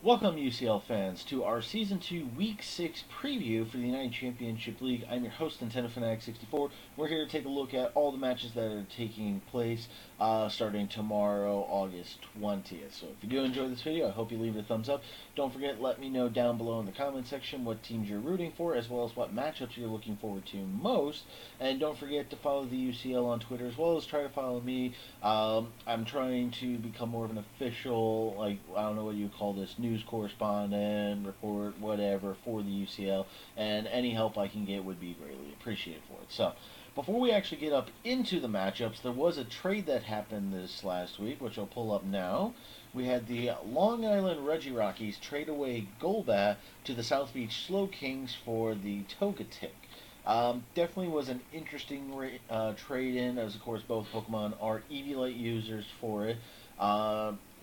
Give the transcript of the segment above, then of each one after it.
Welcome, UCL fans, to our Season 2 Week 6 preview for the United Championship League. I'm your host, Nintendo Fanatic 64. We're here to take a look at all the matches that are taking place starting tomorrow, August 20th. So if you do enjoy this video, I hope you leave it a thumbs up. Don't forget, let me know down below in the comment section what teams you're rooting for, as well as what matchups you're looking forward to most. And don't forget to follow the UCL on Twitter, as well as try to follow me. I'm trying to become more of an official, I don't know what you call this, news correspondent, report, whatever, for the UCL, and any help I can get would be greatly appreciated for it. So, before we actually get up into the matchups, there was a trade that happened this last week, which I'll pull up now. We had the Long Island Reggie Rockies trade away Golbat to the South Beach Slow Kings for the Toki. Definitely was an interesting trade-in, as of course both Pokemon are Eviolite users for it.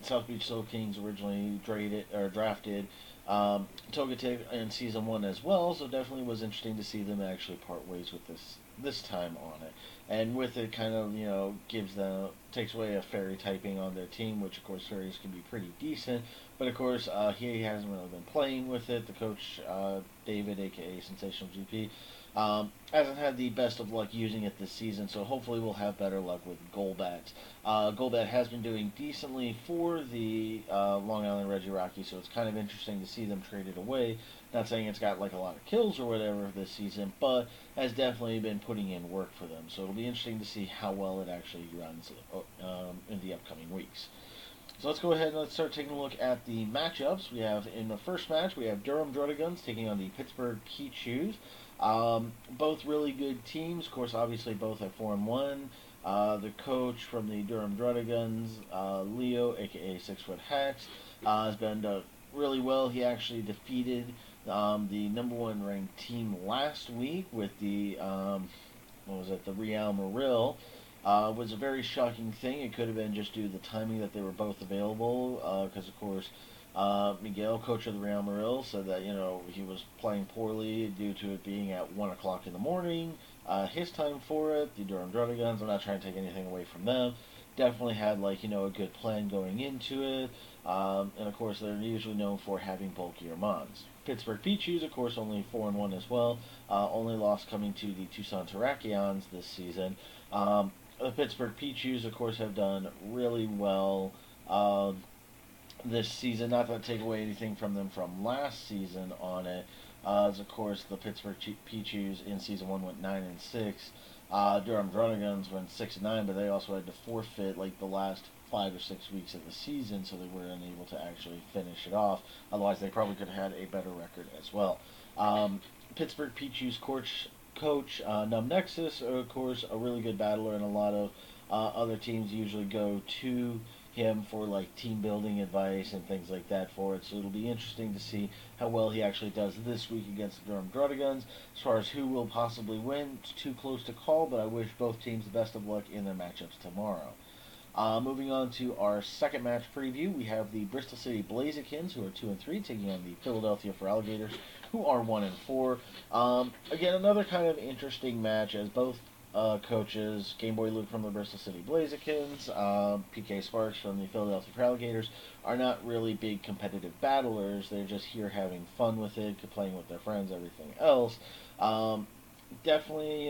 South Beach Slow Kings originally drafted Togetic in Season 1 as well, so definitely was interesting to see them actually part ways with this time on it. And with it, kind of, takes away a fairy typing on their team, which of course fairies can be pretty decent. But of course, he hasn't really been playing with it. The coach, David, aka Sensational GP, hasn't had the best of luck using it this season, so hopefully we'll have better luck with Golbat. Golbat has been doing decently for the Long Island Reggie Rockies, so it's kind of interesting to see them traded away. Not saying it's got like a lot of kills or whatever this season, but has definitely been putting in work for them. So it'll be interesting to see how well it actually runs in the upcoming weeks. So let's go ahead and let's start taking a look at the matchups. We have in the first match we have Durham Druddigons taking on the Pittsburgh Pichus. Both really good teams. Of course, obviously both have 4-1. The coach from the Durham Druddigons, Leo, aka 6 Foot Hacks, has been done really well. He actually defeated the number one ranked team last week with the the Real Marill. Was a very shocking thing. It could have been just due to the timing that they were both available, because of course Miguel, coach of the Real Marill, said that he was playing poorly due to it being at 1 o'clock in the morning. His time for it, the Durham Druddigons. I'm not trying to take anything away from them. Definitely had a good plan going into it, and of course they're usually known for having bulkier mons. Pittsburgh Pichus, of course, only 4-1 as well. Only loss coming to the Tucson Terrakions this season. The Pittsburgh Pichus, of course, have done really well this season. Not to take away anything from them from last season on it. As of course, the Pittsburgh Pichus in Season 1 went 9-6. Durham Druddigons went 6-9, but they also had to forfeit the last 5 or 6 weeks of the season, so they were unable to actually finish it off. Otherwise, they probably could have had a better record as well. Pittsburgh Pichus coach Num Nexus, of course, a really good battler, and a lot of other teams usually go to him for team building advice and things like that for it. So it'll be interesting to see how well he actually does this week against the Durham Druddigons. As far as who will possibly win, it's too close to call, but I wish both teams the best of luck in their matchups tomorrow. Moving on to our second match preview, we have the Bristol City Blazekins, who are 2-3, taking on the Philadelphia Alligators, who are 1-4. Again, another kind of interesting match, as both coaches, Game Boy Luke from the Bristol City Blazekins, PK Sparks from the Philadelphia Alligators, are not really big competitive battlers. They're just here having fun with it, playing with their friends, everything else. Definitely,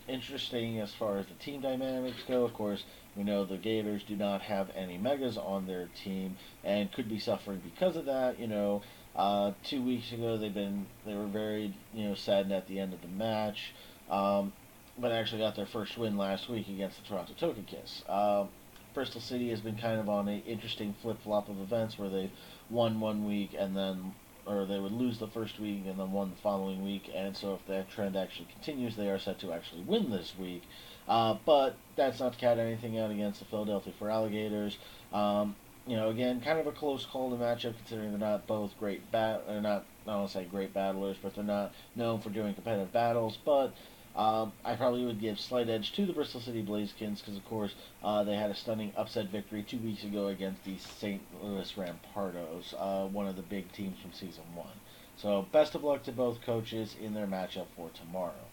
interesting as far as the team dynamics go. Of course, we know the Gators do not have any Megas on their team and could be suffering because of that. 2 weeks ago they were very saddened at the end of the match, but actually got their first win last week against the Toronto Toki. Bristol City has been kind of on an interesting flip-flop of events where they've won 1 week and then, or they would lose the first week and then won the following week, and so if that trend actually continues, they are set to actually win this week. But that's not to count anything out against the Philadelphia Alligators. Again, kind of a close call to matchup, considering they're not both they're not, I don't want to say great battlers, but they're not known for doing competitive battles. But I probably would give slight edge to the Bristol City Blazekins because, of course, they had a stunning upset victory 2 weeks ago against the St. Louis Rampardos, one of the big teams from Season 1. So best of luck to both coaches in their matchup for tomorrow.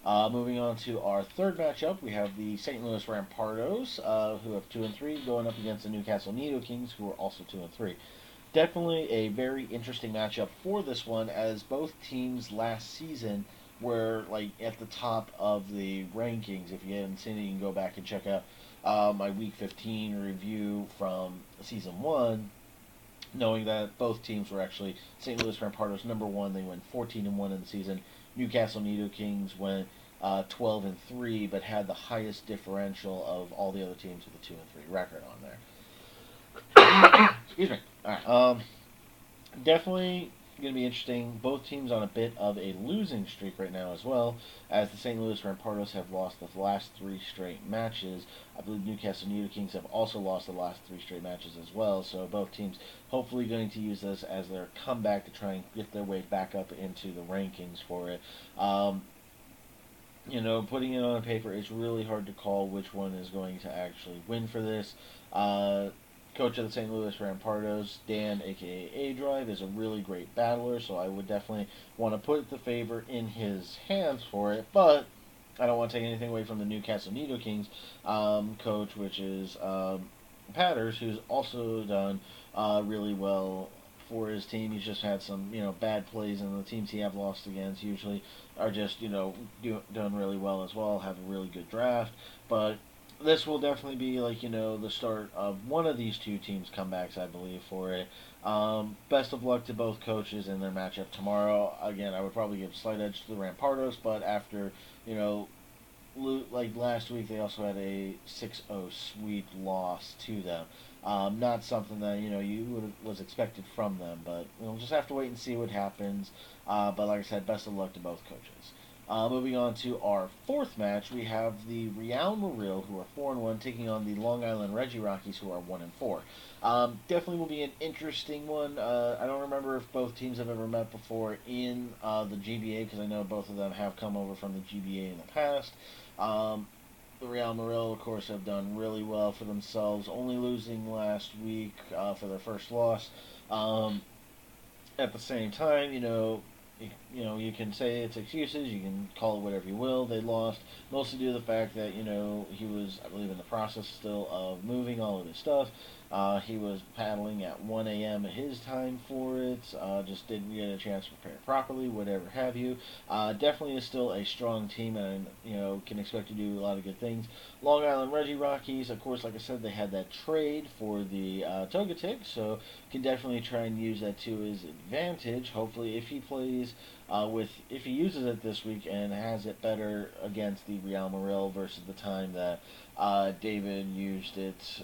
Moving on to our third matchup, we have the St. Louis Rampardos, who have 2-3, going up against the Newcastle Nido Kings, who are also 2-3. Definitely a very interesting matchup for this one, as both teams last season were like at the top of the rankings. If you haven't seen it, you can go back and check out my Week 15 review from Season 1, knowing that both teams were actually St. Louis Rampardos #1. They went 14-1 in the season. Newcastle Nido Kings went 12-3, but had the highest differential of all the other teams with a 2-3 record on there. Excuse me. All right. Definitely going to be interesting. Both teams on a bit of a losing streak right now as well, as the St. Louis Rampardos have lost the last 3 straight matches. I believe Newcastle Nido Kings have also lost the last 3 straight matches as well. So both teams hopefully going to use this as their comeback to try and get their way back up into the rankings for it. Putting it on paper, it's really hard to call which one is going to actually win for this. Coach of the St. Louis Rampardos, Dan, aka A-Drive, is a really great battler, so I would definitely want to put the favor in his hands for it, but I don't want to take anything away from the Newcastle Nido Kings coach, which is Patters, who's also done really well for his team. He's just had some, bad plays, and the teams he have lost against usually are just, done really well as well, have a really good draft, but this will definitely be the start of one of these two teams' comebacks, I believe, for it. Best of luck to both coaches in their matchup tomorrow. Again, I would probably give a slight edge to the Rampardos, but after like last week, they also had a 6-0 sweep loss to them. Not something that was expected from them, but we'll just have to wait and see what happens. But like I said, best of luck to both coaches. Moving on to our 4th match, we have the Marill, who are 4-1, taking on the Long Island Reggie Rockies, who are 1-4. Definitely will be an interesting one. I don't remember if both teams have ever met before in the GBA, because I know both of them have come over from the GBA in the past. The Real Marill, of course, have done really well for themselves, only losing last week for their first loss. At the same time, you can say it's excuses, you can call it whatever you will. They lost mostly due to the fact that, he was, I believe, in the process still of moving all of his stuff. He was paddling at 1 a.m. at his time for it, just didn't get a chance to prepare properly, whatever have you. Definitely is still a strong team and, can expect to do a lot of good things. Long Island Reggie Rockies, of course, like I said, they had that trade for the Toki, so can definitely try and use that to his advantage. Hopefully, if he plays if he uses it this week and has it better against the Real Marill versus the time that David used it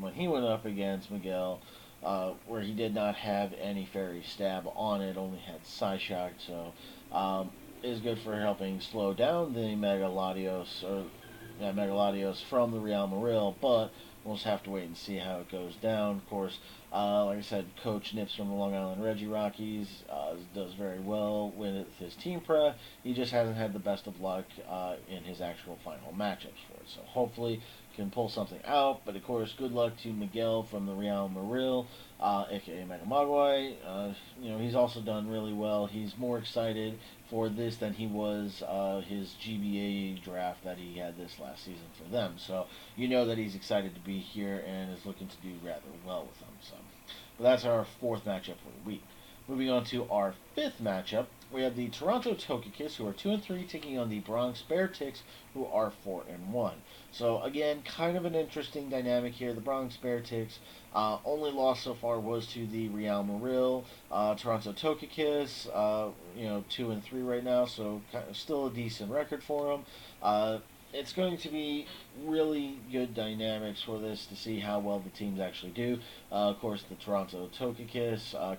when he went up against Miguel, where he did not have any fairy stab on it, only had Psyshock, so is good for helping slow down the Megaladios from the Real Marill, but we'll just have to wait and see how it goes down. Of course, like I said, Coach Nips from the Long Island Reggie Rockies does very well with his team prep. He just hasn't had the best of luck in his actual final matchups for it. So hopefully can pull something out. But of course, good luck to Miguel from the Real Marill, aka Mega Mogwai. He's also done really well. He's more excited for this than he was his GBA draft that he had this last season for them. So that he's excited to be here and is looking to do rather well with them. So, but that's our 4th matchup for the week. Moving on to our 5th matchup, we have the Toronto Toki, who are 2-3, taking on the Bronx Sparetix, who are 4-1. So again, kind of an interesting dynamic here. The Bronx Sparetix only loss so far was to the Real Marill. Toronto Toki, 2-3 right now, so kind of still a decent record for them. It's going to be really good dynamics for this to see how well the teams actually do. Of course, the Toronto Toki,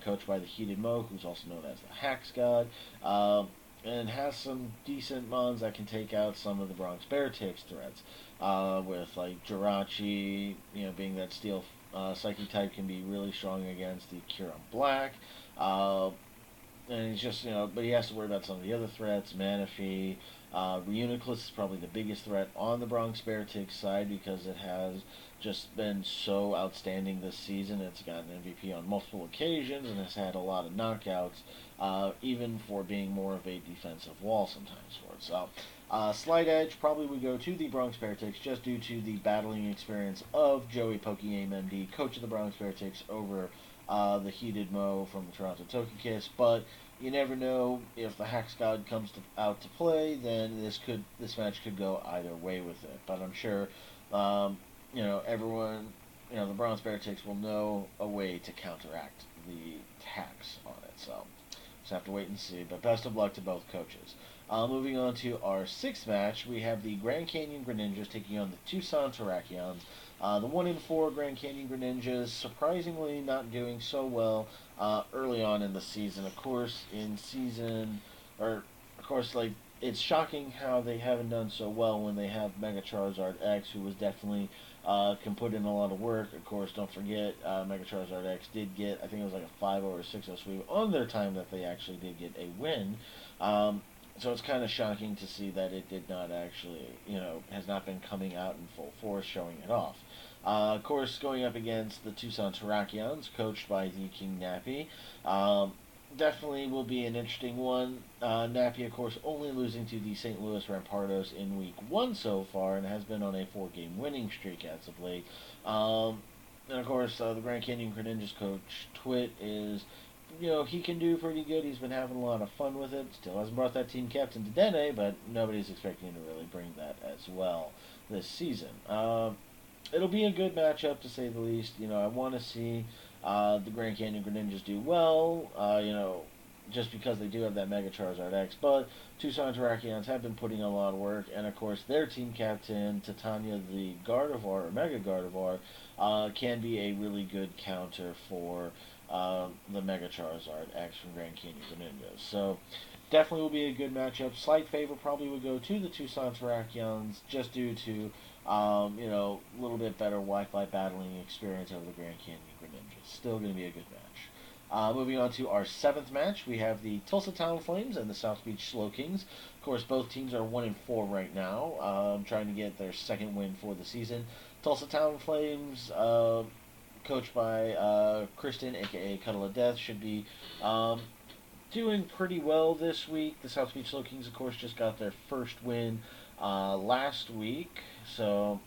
coached by the Heated Mo, who's also known as the Hacks God, and has some decent mons that can take out some of the Bronx Sparetix threats. With like Jirachi, being that Steel Psychic type, can be really strong against the Kyurem Black. And he's just, but he has to worry about some of the other threats. Manaphy, Reuniclus is probably the biggest threat on the Bronx Sparetix side because it has just been so outstanding this season. It's gotten MVP on multiple occasions and has had a lot of knockouts, even for being more of a defensive wall sometimes for it. So, slight edge probably would go to the Bronx Sparetix just due to the battling experience of Joey Pokey MD, coach of the Bronx Sparetix, over the heated Mo from the Toronto Toki Kiss, but you never know if the Hax God comes out to play. Then this match could go either way with it. But I'm sure, everyone, the Bronx Sparetix will know a way to counteract the tax on it. So just have to wait and see. But best of luck to both coaches. Moving on to our sixth match, we have the Grand Canyon Greninjas taking on the Tucson Terrakions. The 1-4 Grand Canyon Greninjas surprisingly not doing so well early on in the season. Of course, like it's shocking how they haven't done so well when they have Mega Charizard X, who was definitely can put in a lot of work. Of course, don't forget Mega Charizard X did get, I think it was like a 5-0 or 6-0 sweep on their time that they actually did get a win. So it's kind of shocking to see that it did not actually, has not been coming out in full force, showing it off. Of course, going up against the Tucson Terrakions, coached by the King Nappy. Definitely will be an interesting one. Nappy, of course, only losing to the St. Louis Rampardos in week 1 so far, and has been on a 4-game winning streak as of late. And of course, the Grand Canyon Greninjas coach, Twit, is he can do pretty good. He's been having a lot of fun with it. Still hasn't brought that team captain to Dene, but nobody's expecting him to really bring that as well this season. It'll be a good matchup, to say the least. I want to see the Grand Canyon Greninjas do well, just because they do have that Mega Charizard X. But Tucson Terrakions have been putting a lot of work, and of course their team captain, Titania the Gardevoir, or Mega Gardevoir, can be a really good counter for the Mega Charizard X from Grand Canyon Greninjas. So definitely will be a good matchup. Slight favor probably would go to the Tucson Terrakions just due to a little bit better Wi-Fi battling experience over the Grand Canyon Greninjas. Still going to be a good match. Moving on to our seventh match, we have the Tulsa Town Flames and the South Beach Slow Kings. Of course, both teams are 1-4 right now, trying to get their second win for the season. Tulsa Town Flames, coached by Kristen, aka Cuddle of Death, should be doing pretty well this week. The South Beach Slow Kings, of course, just got their first win last week, so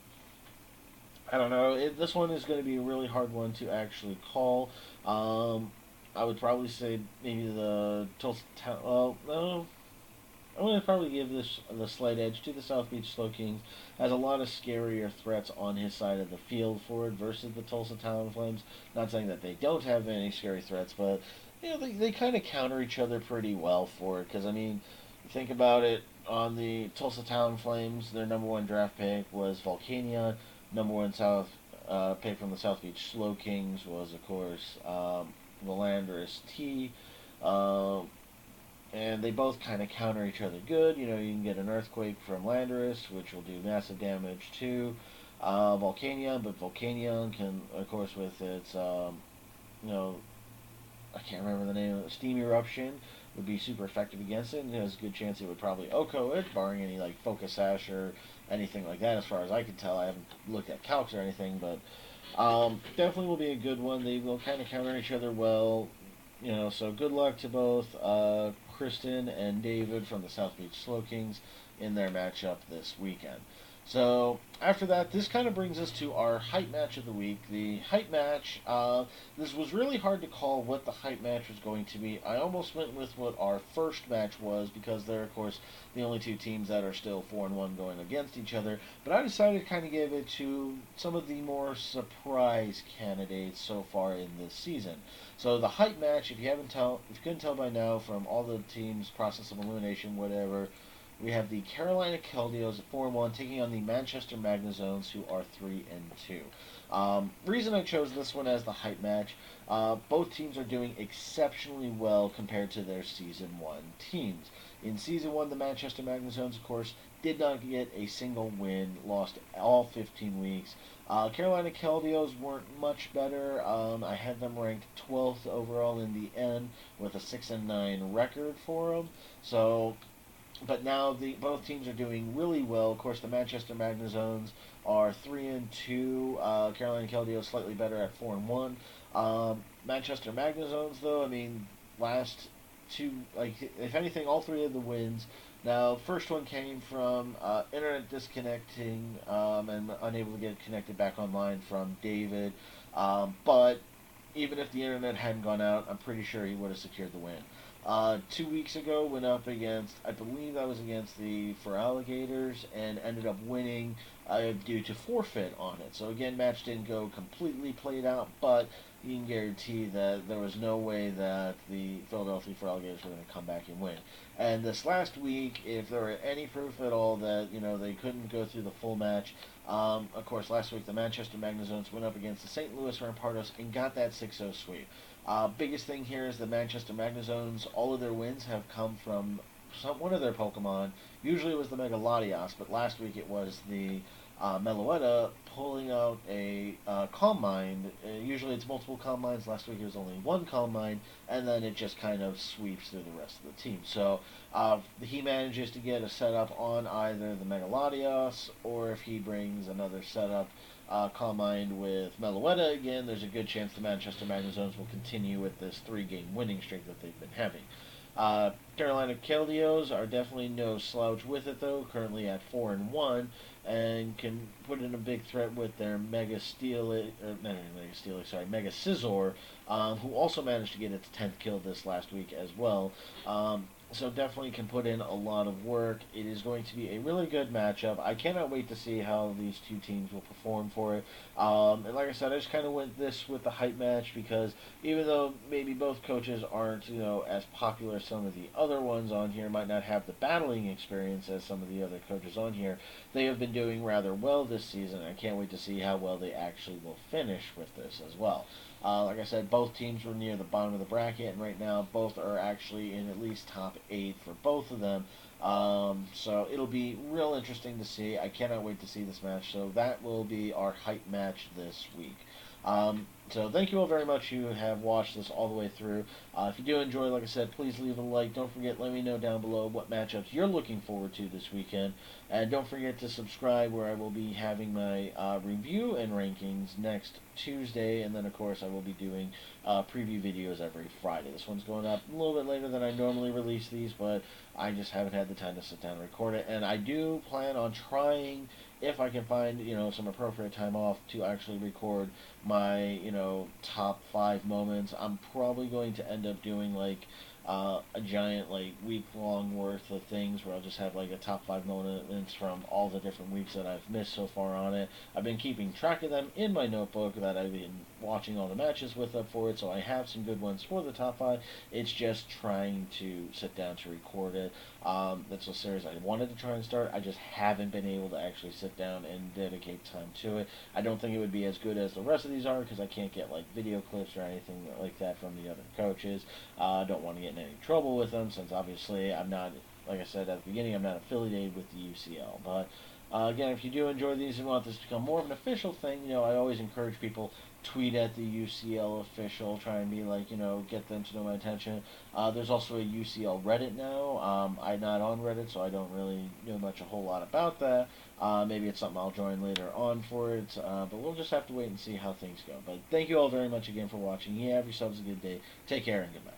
I don't know. This one is going to be a really hard one to actually call. I would probably say maybe the Tulsa Town. Well, no, I'm going to probably give this the slight edge to the South Beach Slow Kings. Has a lot of scarier threats on his side of the field for it versus the Tulsa Town Flames. Not saying that they don't have any scary threats, but they kind of counter each other pretty well for it. Because think about it. On the Tulsa Town Flames, their number 1 draft pick was Volcania. Number 1 pick from the South Beach Slow Kings was, of course, Landorus T. And they both kind of counter each other good. You can get an Earthquake from Landorus, which will do massive damage to Volcania, but Volcania can, of course, with its, I can't remember the name of it, Steam Eruption, would be super effective against it, and there's a good chance it would probably Oko it, barring any, Focus Sash or anything like that, as far as I can tell. I haven't looked at calcs or anything, but definitely will be a good one. They will kind of counter each other well, so good luck to both Kristen and David from the South Beach Slow Kings in their matchup this weekend. So after that, this kind of brings us to our hype match of the week. The hype match, this was really hard to call what the hype match was going to be. I almost went with what our first match was because they're, of course, the only two teams that are still 4-1 going against each other. But I decided to kind of give it to some of the more surprise candidates so far in this season. So the hype match, if you couldn't tell by now from all the teams' process of elimination, whatever, we have the Carolina Keldeos at 4-1 taking on the Manchester Magnazones, who are 3-2. Reason I chose this one as the hype match, both teams are doing exceptionally well compared to their Season 1 teams. In Season 1, the Manchester Magnazones, of course, did not get a single win, lost all 15 weeks. Carolina Keldeos weren't much better. I had them ranked 12th overall in the end with a 6-9 record for them. But now both teams are doing really well. Of course, the Manchester Magnazones are 3-2. Carolina Keldeos slightly better at 4-1. Manchester Magnazones, though, last two, if anything, all three of the wins. Now, first one came from internet disconnecting and unable to get connected back online from David. But even if the internet hadn't gone out, I'm pretty sure he would have secured the win. 2 weeks ago, went up against, I believe that was against the Gators, and ended up winning due to forfeit on it. So again, match didn't go completely played out, but you can guarantee that there was no way that the Philadelphia Gators were going to come back and win. And this last week, if there were any proof at all that they couldn't go through the full match, of course, last week the Manchester Magnazones went up against the St. Louis Rampardos and got that 6-0 sweep. Biggest thing here is the Manchester Magnazones. All of their wins have come from one of their Pokemon. Usually it was the Mega Latias, but last week it was the Meloetta pulling out a Calm Mind. Usually it's multiple Calm Minds. Last week it was only one Calm Mind, and then it just kind of sweeps through the rest of the team. So he manages to get a setup on either the Mega Latias, or if he brings another setup, Calm Mind with Meloetta again, there's a good chance the Manchester Magnazones will continue with this 3-game winning streak that they've been having. Carolina Keldios are definitely no slouch with it, though, currently at 4-1, and can put in a big threat with their Mega Scizor, who also managed to get its 10th kill this last week as well. So definitely can put in a lot of work. It is going to be a really good matchup. I cannot wait to see how these two teams will perform for it. And like I said, I just kind of went this with the hype match because even though maybe both coaches aren't, as popular as some of the other ones on here, might not have the battling experience as some of the other coaches on here, they have been doing rather well this season. I can't wait to see how well they actually will finish with this as well. Like I said, both teams were near the bottom of the bracket, and right now both are actually in at least top 8 for both of them. So it'll be real interesting to see. I cannot wait to see this match. So that will be our hype match this week. So thank you all very much who have watched this all the way through. If you do enjoy, like I said, please leave a like. Don't forget, let me know down below what matchups you're looking forward to this weekend. And don't forget to subscribe, where I will be having my review and rankings next Tuesday. And then, of course, I will be doing preview videos every Friday. This one's going up a little bit later than I normally release these, but I just haven't had the time to sit down and record it. And I do plan on trying, if I can find, some appropriate time off, to actually record my, top 5 moments. I'm probably going to end up doing, a giant, week-long worth of things where I'll just have, a top 5 moments from all the different weeks that I've missed so far on it. I've been keeping track of them in my notebook that I've been watching all the matches with up for it, so I have some good ones for the top 5. It's just trying to sit down to record it. That's a series I wanted to try and start. I just haven't been able to actually sit down and dedicate time to it. I don't think it would be as good as the rest of these are because I can't get, video clips or anything like that from the other coaches. I don't want to get in any trouble with them since obviously I'm not, like I said at the beginning, I'm not affiliated with the UCL. But again, if you do enjoy these and want this to become more of an official thing, I always encourage people, tweet at the UCL official, try and be get them to know my attention. There's also a UCL Reddit now. I'm not on Reddit, so I don't really know a whole lot about that. Maybe it's something I'll join later on for it, but we'll just have to wait and see how things go. But thank you all very much again for watching. You have yourselves a good day. Take care and goodbye.